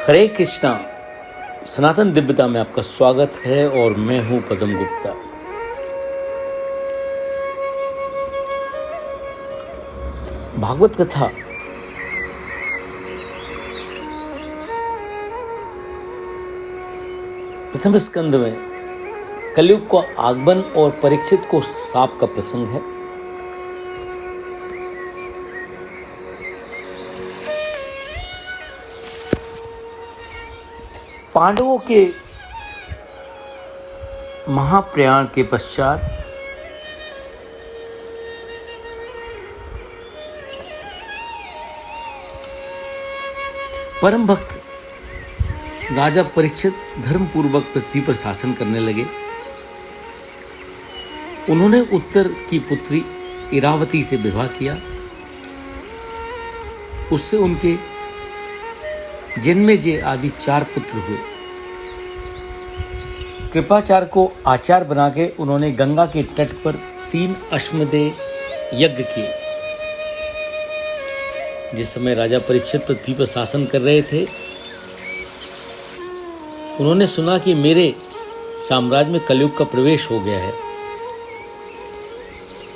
हरे कृष्णा। सनातन दिव्यता में आपका स्वागत है और मैं हूं पदम गुप्ता। भागवत कथा प्रथम स्कंद में कलयुग का आगमन और परीक्षित को शाप का प्रसंग है। पांडवों के महाप्रयाण के पश्चात परम भक्त राजा परीक्षित धर्मपूर्वक पृथ्वी पर शासन करने लगे। उन्होंने उत्तर की पुत्री इरावती से विवाह किया। उससे उनके जन्मेजय आदि 4 पुत्र हुए। कृपाचार्य को आचार्य बना के उन्होंने गंगा के तट पर 3 अश्वमेध यज्ञ किए। जिस समय राजा परीक्षित पृथ्वी पर शासन कर रहे थे, उन्होंने सुना कि मेरे साम्राज्य में कलयुग का प्रवेश हो गया है।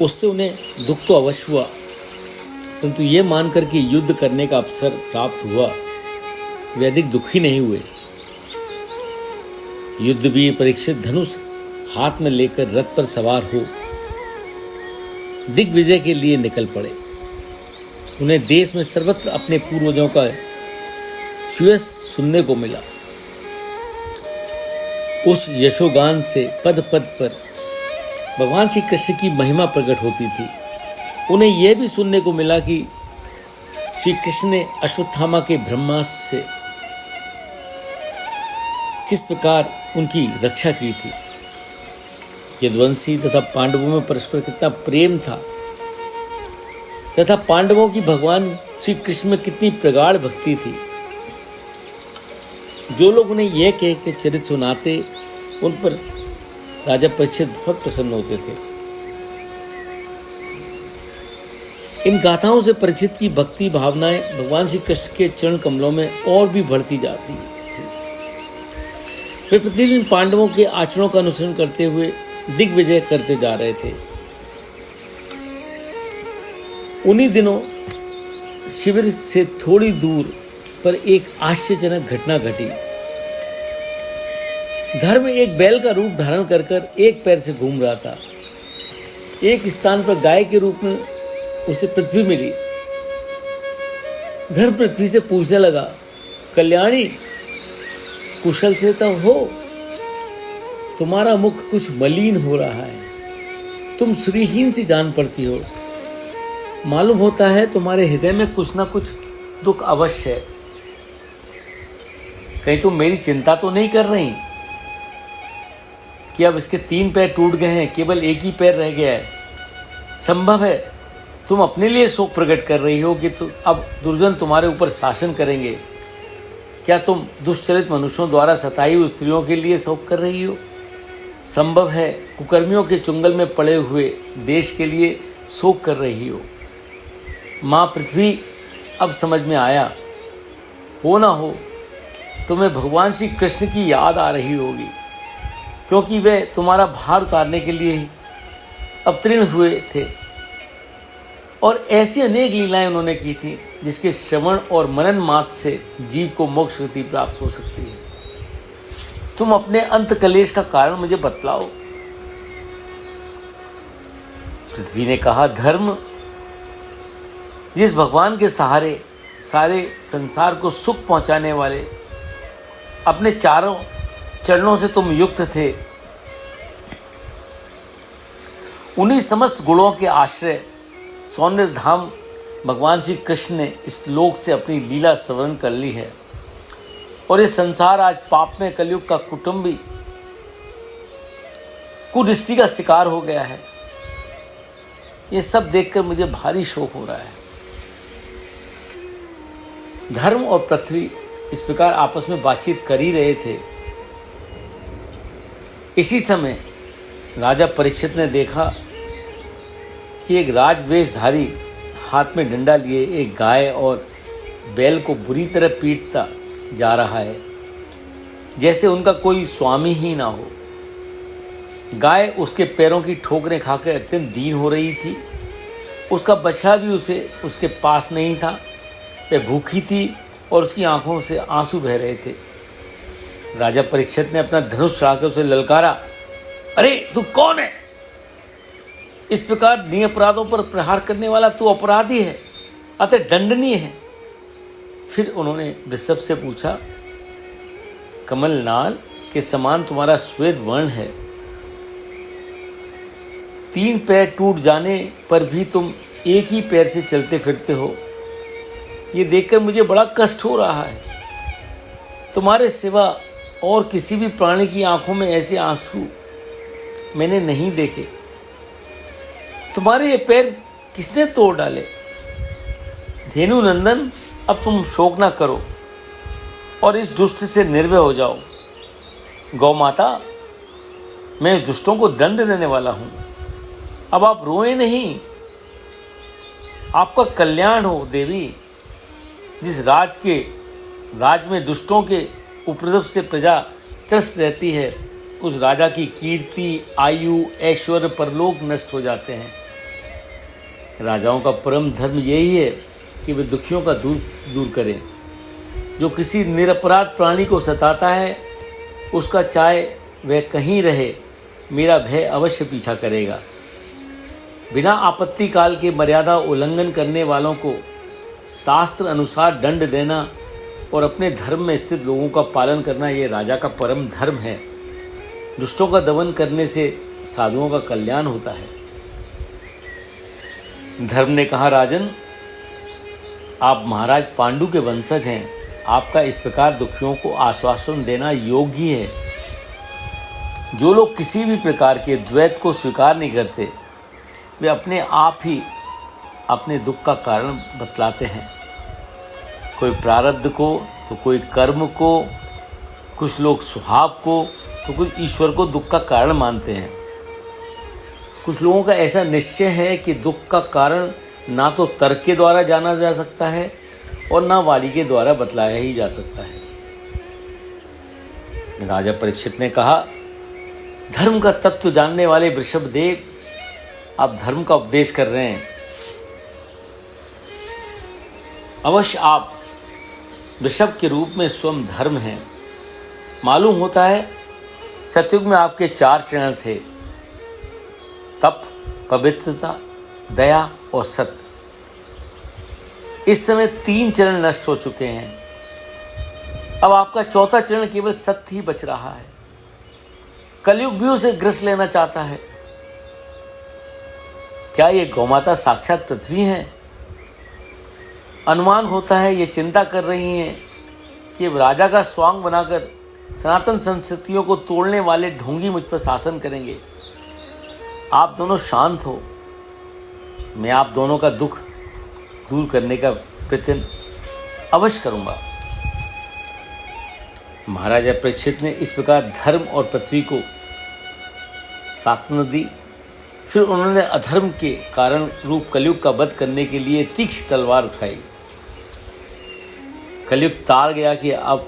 उससे उन्हें दुख तो अवश्य हुआ, परंतु ये मानकर कि युद्ध करने का अवसर प्राप्त हुआ, वे अधिक दुखी नहीं हुए। युद्धवीर परीक्षित धनुष हाथ में लेकर रथ पर सवार हो दिग्विजय के लिए निकल पड़े। उन्हें देश में सर्वत्र अपने पूर्वजों का सुयश सुनने को मिला। उस यशोगान से पद पद पर भगवान श्री कृष्ण की महिमा प्रकट होती थी। उन्हें यह भी सुनने को मिला कि श्री कृष्ण ने अश्वत्थामा के ब्रह्मास्त्र से किस प्रकार उनकी रक्षा की थी। यदुवंशी तथा पांडवों में परस्पर कितना प्रेम था तथा पांडवों की भगवान श्री कृष्ण में कितनी प्रगाढ़ भक्ति थी। जो लोग उन्हें यह कह के चरित्र सुनाते, उन पर राजा परीक्षित बहुत प्रसन्न होते थे। इन गाथाओं से परीक्षित की भक्ति भावनाएं भगवान श्री कृष्ण के चरण कमलों में और भी बढ़ती जाती थी। वे प्रतिदिन पांडवों के आचरणों का अनुसरण करते हुए दिग्विजय करते जा रहे थे। उन्हीं दिनों शिविर से थोड़ी दूर पर एक आश्चर्यजनक घटना घटी। धर्म एक बैल का रूप धारण कर एक पैर से घूम रहा था। एक स्थान पर गाय के रूप में उसे पृथ्वी मिली। धर्म पृथ्वी से पूछने लगा, कल्याणी कुशल से तो हो? तुम्हारा मुख कुछ मलिन हो रहा है, तुम श्रीहीन सी जान पड़ती हो। मालूम होता है तुम्हारे हृदय में कुछ ना कुछ दुख अवश्य है। कहीं तुम मेरी चिंता तो नहीं कर रही कि अब इसके 3 पैर टूट गए हैं, केवल एक ही पैर रह गया है? संभव है तुम अपने लिए शोक प्रकट कर रही हो कि अब दुर्जन तुम्हारे ऊपर शासन करेंगे। क्या तुम दुष्चरित मनुष्यों द्वारा सताई हुई स्त्रियों के लिए शोक कर रही हो? संभव है कुकर्मियों के चुंगल में पड़े हुए देश के लिए शोक कर रही हो। माँ पृथ्वी, अब समझ में आया, हो ना हो तुम्हें भगवान श्री कृष्ण की याद आ रही होगी, क्योंकि वे तुम्हारा भार उतारने के लिए ही अवतीर्ण हुए थे। और ऐसी अनेक लीलाएं उन्होंने की थी जिसके श्रवण और मनन मात्र से जीव को मोक्ष गति प्राप्त हो सकती है। तुम अपने अंत कलेश का कारण मुझे बतलाओ। पृथ्वी ने कहा, धर्म, जिस भगवान के सहारे सारे संसार को सुख पहुंचाने वाले अपने चारों चरणों से तुम युक्त थे, उन्हीं समस्त गुणों के आश्रय सौंदर्य धाम भगवान श्री कृष्ण ने इस लोक से अपनी लीला सवर्ण कर ली है। और ये संसार आज पाप में कलयुग का कुटुंबी कुदृष्टि का शिकार हो गया है। ये सब देखकर मुझे भारी शोक हो रहा है। धर्म और पृथ्वी इस प्रकार आपस में बातचीत कर ही रहे थे। इसी समय राजा परीक्षित ने देखा कि एक राजवेशधारी हाथ में डंडा लिए एक गाय और बैल को बुरी तरह पीटता जा रहा है, जैसे उनका कोई स्वामी ही ना हो। गाय उसके पैरों की ठोकरें खाकर अत्यंत दीन हो रही थी। उसका बछड़ा भी उसके पास नहीं था। वह भूखी थी और उसकी आंखों से आंसू बह रहे थे। राजा परीक्षित ने अपना धनुष चढ़ाकर उसे ललकारा, अरे तू कौन है? इस प्रकार निरपराधों पर प्रहार करने वाला तू अपराधी है, अतः दंडनीय है। फिर उन्होंने वृषभ से पूछा, कमलनाल के समान तुम्हारा श्वेत वर्ण है, 3 पैर टूट जाने पर भी तुम एक ही पैर से चलते फिरते हो। ये देखकर मुझे बड़ा कष्ट हो रहा है। तुम्हारे सिवा और किसी भी प्राणी की आंखों में ऐसे आंसू मैंने नहीं देखे। तुम्हारे ये पैर किसने तोड़ डाले? धेनु नंदन, अब तुम शोक ना करो और इस दुष्ट से निर्भय हो जाओ। गौ माता, मैं इस दुष्टों को दंड देने वाला हूं। अब आप रोए नहीं, आपका कल्याण हो देवी। जिस राज में दुष्टों के उपद्रव से प्रजा त्रस्त रहती है, उस राजा की कीर्ति, आयु, ऐश्वर्य, परलोक नष्ट हो जाते हैं। राजाओं का परम धर्म यही है कि वे दुखियों का दूर करें। जो किसी निरपराध प्राणी को सताता है, उसका चाहे वह कहीं रहे, मेरा भय अवश्य पीछा करेगा। बिना आपत्ति काल के मर्यादा उल्लंघन करने वालों को शास्त्र अनुसार दंड देना और अपने धर्म में स्थित लोगों का पालन करना, ये राजा का परम धर्म है। दुष्टों का दमन करने से साधुओं का कल्याण होता है। धर्म ने कहा, राजन, आप महाराज पांडु के वंशज हैं। आपका इस प्रकार दुखियों को आश्वासन देना योग्य है। जो लोग किसी भी प्रकार के द्वैत को स्वीकार नहीं करते, वे अपने आप ही अपने दुख का कारण बतलाते हैं। कोई प्रारब्ध को, तो कोई कर्म को, कुछ लोग स्वभाव को, तो कुछ ईश्वर को दुख का कारण मानते हैं। कुछ लोगों का ऐसा निश्चय है कि दुख का कारण ना तो तर्क के द्वारा जाना जा सकता है और ना वाणी के द्वारा बतलाया ही जा सकता है। राजा परीक्षित ने कहा, धर्म का तत्व जानने वाले वृषभदेव, आप धर्म का उपदेश कर रहे हैं। अवश्य आप वृषभ के रूप में स्वयं धर्म हैं। मालूम होता है सतयुग में आपके 4 चरण थे, तप, पवित्रता, दया और सत्य। इस समय 3 चरण नष्ट हो चुके हैं। अब आपका 4था चरण केवल सत्य ही बच रहा है। कलयुग भी उसे ग्रस लेना चाहता है। क्या ये गौमाता साक्षात पृथ्वी है? अनुमान होता है ये चिंता कर रही हैं कि राजा का स्वांग बनाकर सनातन संस्कृतियों को तोड़ने वाले ढोंगी मुझ पर शासन करेंगे। आप दोनों शांत हो, मैं आप दोनों का दुख दूर करने का प्रयत्न अवश्य करूंगा। महाराजा परीक्षित ने इस प्रकार धर्म और पृथ्वी को सांत्वना दी। फिर उन्होंने अधर्म के कारण रूप कलयुग का वध करने के लिए तीक्ष्ण तलवार उठाई। कलयुग ताड़ गया कि अब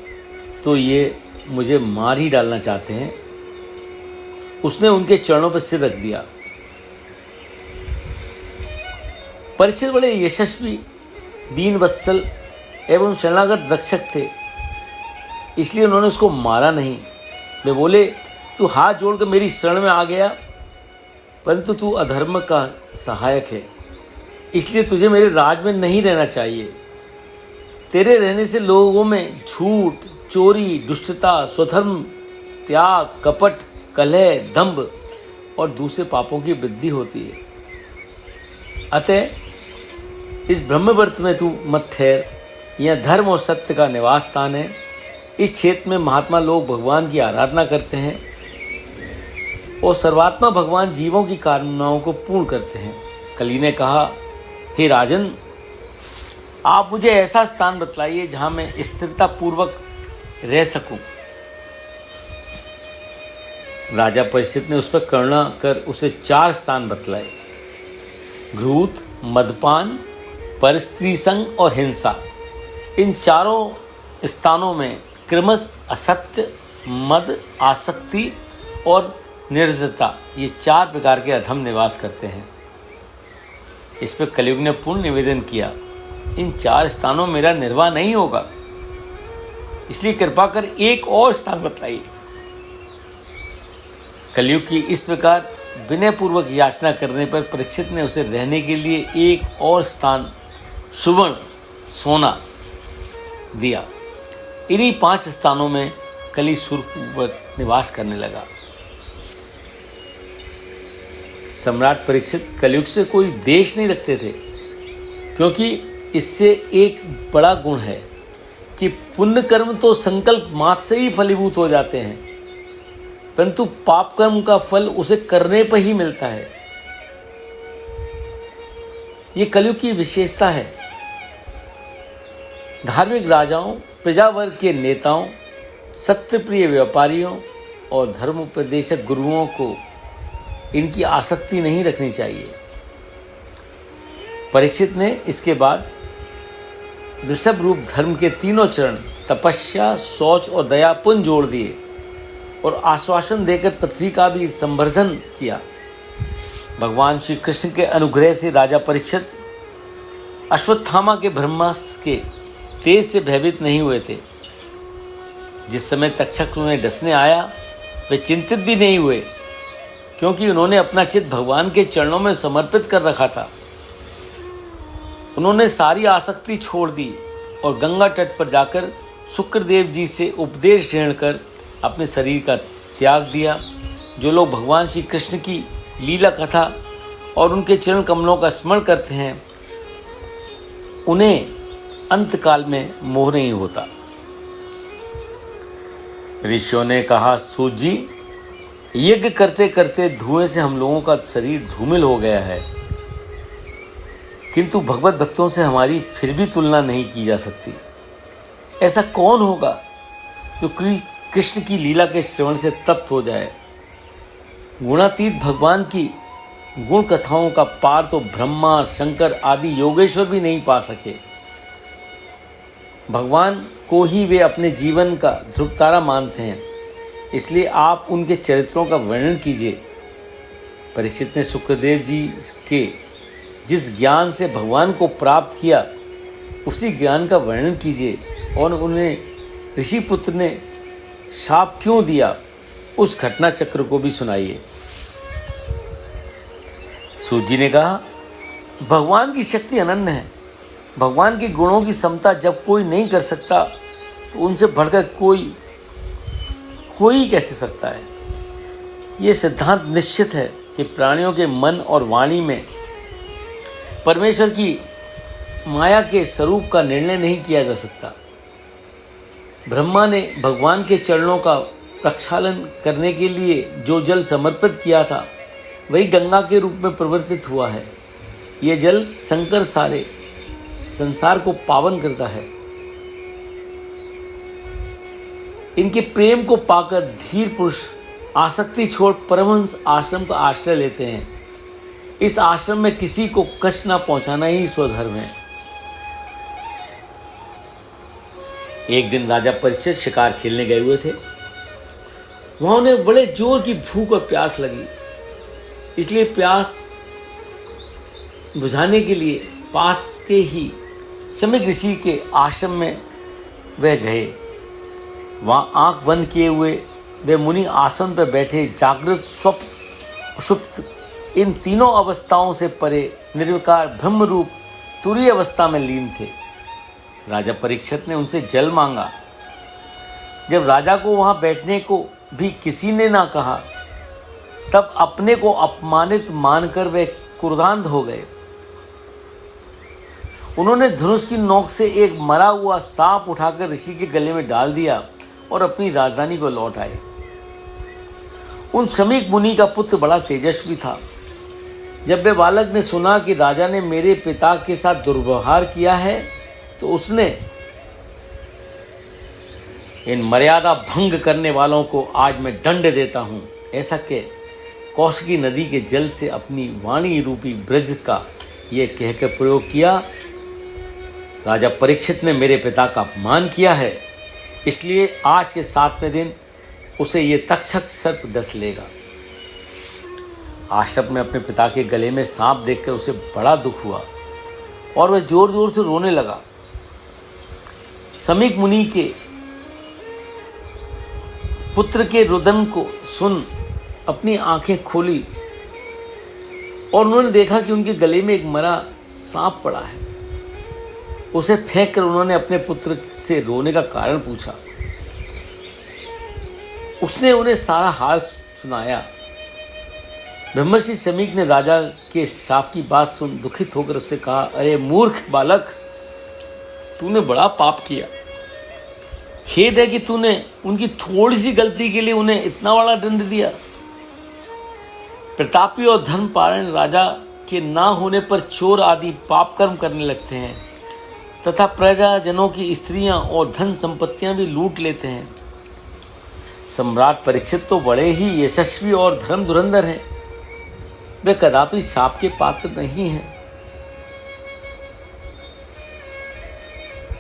तो ये मुझे मार ही डालना चाहते हैं। उसने उनके चरणों पर सिर रख दिया। परीक्षित बड़े यशस्वी, दीन वत्सल एवं शरणागत रक्षक थे, इसलिए उन्होंने उसको मारा नहीं। वे बोले, तू हाथ जोड़कर मेरी शरण में आ गया, परंतु तू अधर्म का सहायक है, इसलिए तुझे मेरे राज में नहीं रहना चाहिए। तेरे रहने से लोगों में झूठ, चोरी, दुष्टता, स्वधर्म त्याग, कपट, कलह, दंभ और दूसरे पापों की वृद्धि होती है। अतः इस ब्रह्मवर्त में तू मत ठहर। यह धर्म और सत्य का निवास स्थान है। इस क्षेत्र में महात्मा लोग भगवान की आराधना करते हैं और सर्वात्मा भगवान जीवों की कामनाओं को पूर्ण करते हैं। कली ने कहा, हे राजन, आप मुझे ऐसा स्थान बतलाइए जहां मैं स्थिरता पूर्वक रह सकूं। राजा परीक्षित ने उस पर करुणा कर उसे 4 स्थान बतलाए: घृत, मदपान, परस्त्री संग और हिंसा। इन चारों स्थानों में क्रमश असत्य, मद, आसक्ति और निर्दयता, ये 4 प्रकार के अधम निवास करते हैं। इस पर कलयुग ने पूर्ण निवेदन किया, इन 4 स्थानों में मेरा निर्वाह नहीं होगा, इसलिए कृपा कर एक और स्थान बतलाइए। कलयुग की इस प्रकार विनयपूर्वक याचना करने पर परीक्षित ने उसे रहने के लिए एक और स्थान सुवर्ण, सोना दिया। इन्हीं 5 स्थानों में कली सुखपूर्वक निवास करने लगा। सम्राट परीक्षित कलयुग से कोई देश नहीं रखते थे, क्योंकि इससे एक बड़ा गुण है कि पुण्य कर्म तो संकल्प मात्र से ही फलीभूत हो जाते हैं, परंतु पाप कर्म का फल उसे करने पर ही मिलता है। ये कलयुग की विशेषता है। धार्मिक राजाओं, प्रजावर्ग के नेताओं, सत्यप्रिय व्यापारियों और धर्मोपदेशक गुरुओं को इनकी आसक्ति नहीं रखनी चाहिए। परीक्षित ने इसके बाद वृषभ रूप धर्म के 3 चरण तपस्या, शौच और दया पुनः जोड़ दिए और आश्वासन देकर पृथ्वी का भी संवर्धन किया। भगवान श्री कृष्ण के अनुग्रह से राजा परीक्षित अश्वत्थामा के ब्रह्मास्त्र के तेज से भयभीत नहीं हुए थे। जिस समय तक्षक उन्हें डसने आया वे चिंतित भी नहीं हुए, क्योंकि उन्होंने अपना चित्त भगवान के चरणों में समर्पित कर रखा था। उन्होंने सारी आसक्ति छोड़ दी और गंगा तट पर जाकर शुक्रदेव जी से उपदेश ग्रहण कर अपने शरीर का त्याग दिया। जो लोग भगवान श्री कृष्ण की लीला कथा और उनके चरण कमलों का स्मरण करते हैं, उन्हें अंतकाल में मोह नहीं होता। ऋषियों ने कहा, सूत जी, यज्ञ करते करते धुएं से हम लोगों का शरीर धूमिल हो गया है, किंतु भगवत भक्तों से हमारी फिर भी तुलना नहीं की जा सकती। ऐसा कौन होगा जो कृष्ण की लीला के श्रवण से तप्त हो जाए। गुणातीत भगवान की गुण कथाओं का पार तो ब्रह्मा, शंकर आदि योगेश्वर भी नहीं पा सके। भगवान को ही वे अपने जीवन का ध्रुवतारा मानते हैं, इसलिए आप उनके चरित्रों का वर्णन कीजिए। परीक्षित ने सुखदेव जी के जिस ज्ञान से भगवान को प्राप्त किया, उसी ज्ञान का वर्णन कीजिए और उन्हें ऋषि पुत्र ने शाप क्यों दिया, उस घटना चक्र को भी सुनाइए। सूत जी ने कहा, भगवान की शक्ति अनन्य है। भगवान के गुणों की समता जब कोई नहीं कर सकता, तो उनसे बढ़कर कोई हो ही कैसे सकता है। ये सिद्धांत निश्चित है कि प्राणियों के मन और वाणी में परमेश्वर की माया के स्वरूप का निर्णय नहीं किया जा सकता। ब्रह्मा ने भगवान के चरणों का प्रक्षालन करने के लिए जो जल समर्पित किया था, वही गंगा के रूप में परिवर्तित हुआ है। यह जल शंकर सारे संसार को पावन करता है। इनके प्रेम को पाकर धीर पुरुष आसक्ति छोड़ परमहंस आश्रम का आश्रय लेते हैं। इस आश्रम में किसी को कष्ट न पहुंचाना ही स्वधर्म है। एक दिन राजा परीक्षित शिकार खेलने गए हुए थे। वहां उन्हें बड़े जोर की भूख और प्यास लगी, इसलिए प्यास बुझाने के लिए पास के ही शमीक ऋषि के आश्रम में वह गए। वहां आंख बंद किए हुए वे मुनि आसन पर बैठे जागृत, स्वप्न, सुप्त, इन तीनों अवस्थाओं से परे निर्विकार ब्रह्म रूप तुरीय अवस्था में लीन थे। राजा परीक्षित ने उनसे जल मांगा। जब राजा को वहां बैठने को भी किसी ने ना कहा, तब अपने को अपमानित मानकर वे क्रोधान्ध हो गए। उन्होंने धनुष की नोक से एक मरा हुआ सांप उठाकर ऋषि के गले में डाल दिया और अपनी राजधानी को लौट आए। उन शमीक मुनि का पुत्र बड़ा तेजस्वी था। जब वे बालक ने सुना कि राजा ने मेरे पिता के साथ दुर्व्यवहार किया है, तो उसने इन मर्यादा भंग करने वालों को आज मैं दंड देता हूं, ऐसा कह कौशिकी नदी के जल से अपनी वाणी रूपी ब्रज का यह कहकर प्रयोग किया, राजा परीक्षित ने मेरे पिता का अपमान किया है, इसलिए आज के 7वें दिन उसे ये तक्षक सर्प डस लेगा। आशप ने अपने पिता के गले में सांप देखकर उसे बड़ा दुख हुआ और वह जोर जोर से रोने लगा। समीक मुनि के पुत्र के रुदन को सुन अपनी आंखें खोली और उन्होंने देखा कि उनके गले में एक मरा सांप पड़ा है। उसे फेंक कर उन्होंने अपने पुत्र से रोने का कारण पूछा। उसने उन्हें सारा हाल सुनाया। ब्रह्मर्षि समीक ने राजा के शाप की बात सुन दुखित होकर उससे कहा, अरे मूर्ख बालक, तूने बड़ा पाप किया। खेद है कि तूने उनकी थोड़ी सी गलती के लिए उन्हें इतना बड़ा दंड दिया। प्रतापी और धर्मपरायण राजा के ना होने पर चोर आदि पाप कर्म करने लगते हैं तथा प्रजाजनों की स्त्रियां और धन संपत्तियां भी लूट लेते हैं। सम्राट परीक्षित तो बड़े ही यशस्वी और धर्म धुरंधर हैं, वे कदापि शाप के पात्र नहीं हैं।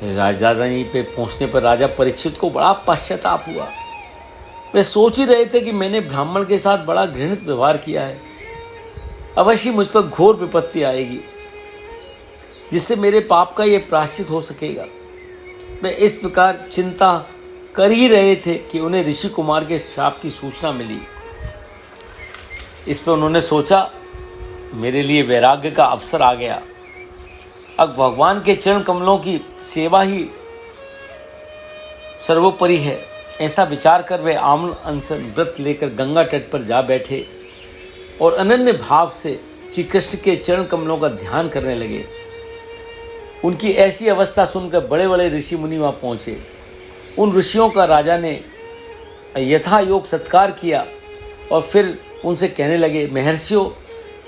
राजधानी पे पहुंचने पर राजा परीक्षित को बड़ा पश्चाताप हुआ। वे सोच ही रहे थे कि मैंने ब्राह्मण के साथ बड़ा घृणित व्यवहार किया है। अवश्य मुझ पर घोर विपत्ति आएगी जिससे मेरे पाप का ये प्रायश्चित हो सकेगा। वे इस प्रकार चिंता कर ही रहे थे कि उन्हें ऋषि कुमार के शाप की सूचना मिली। इस पर उन्होंने सोचा, मेरे लिए वैराग्य का अवसर आ गया। अब भगवान के चरण कमलों की सेवा ही सर्वोपरि है। ऐसा विचार कर वे आम्ल अनशन व्रत लेकर गंगा तट पर जा बैठे और अनन्य भाव से श्री कृष्ण के चरण कमलों का ध्यान करने लगे। उनकी ऐसी अवस्था सुनकर बड़े बड़े ऋषि मुनि वहां पहुंचे। उन ऋषियों का राजा ने यथा योग सत्कार किया और फिर उनसे कहने लगे, महर्षियों,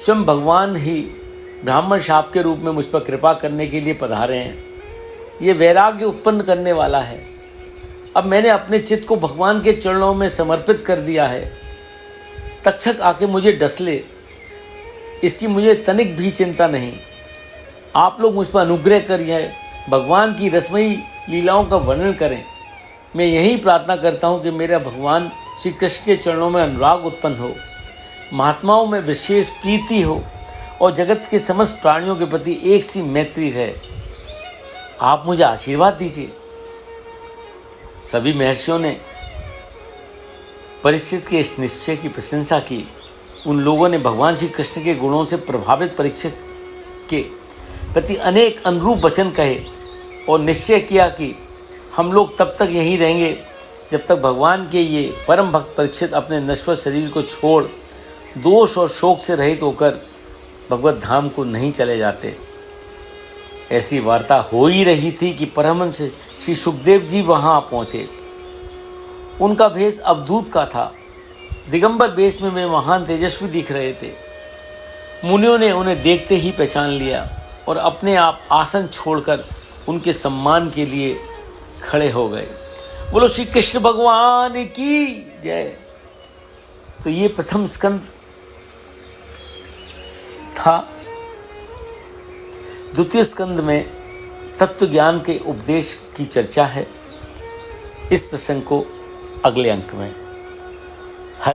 स्वयं भगवान ही ब्राह्मण शाप के रूप में मुझ पर कृपा करने के लिए पधारे हैं। ये वैराग्य उत्पन्न करने वाला है। अब मैंने अपने चित्त को भगवान के चरणों में समर्पित कर दिया है। तक्षक आके मुझे डस ले, इसकी मुझे तनिक भी चिंता नहीं। आप लोग मुझ पर अनुग्रह कर यह भगवान की रसमयी लीलाओं का वर्णन करें। मैं यही प्रार्थना करता हूँ कि मेरा भगवान श्री कृष्ण के चरणों में अनुराग उत्पन्न हो, महात्माओं में विशेष प्रीति हो और जगत के समस्त प्राणियों के प्रति एक सी मैत्री रहे। आप मुझे आशीर्वाद दीजिए। सभी महर्षियों ने परीक्षित के इस निश्चय की प्रशंसा की। उन लोगों ने भगवान श्री कृष्ण के गुणों से प्रभावित परीक्षित के प्रति अनेक अनुरूप वचन कहे और निश्चय किया कि हम लोग तब तक यहीं रहेंगे जब तक भगवान के ये परम भक्त परीक्षित अपने नश्वर शरीर को छोड़ दोष और शोक से रहित होकर भगवत धाम को नहीं चले जाते। ऐसी वार्ता हो ही रही थी कि परमहंस श्री सुखदेव जी वहां पहुंचे। उनका भेष अवधूत का था। दिगंबर वेश में वे महान तेजस्वी दिख रहे थे। मुनियों ने उन्हें देखते ही पहचान लिया और अपने आप आसन छोड़कर उनके सम्मान के लिए खड़े हो गए। बोलो श्री कृष्ण भगवान की जय। तो ये प्रथम स्कंद था। द्वितीय स्कंद में तत्व ज्ञान के उपदेश की चर्चा है। इस प्रसंग को अगले अंक में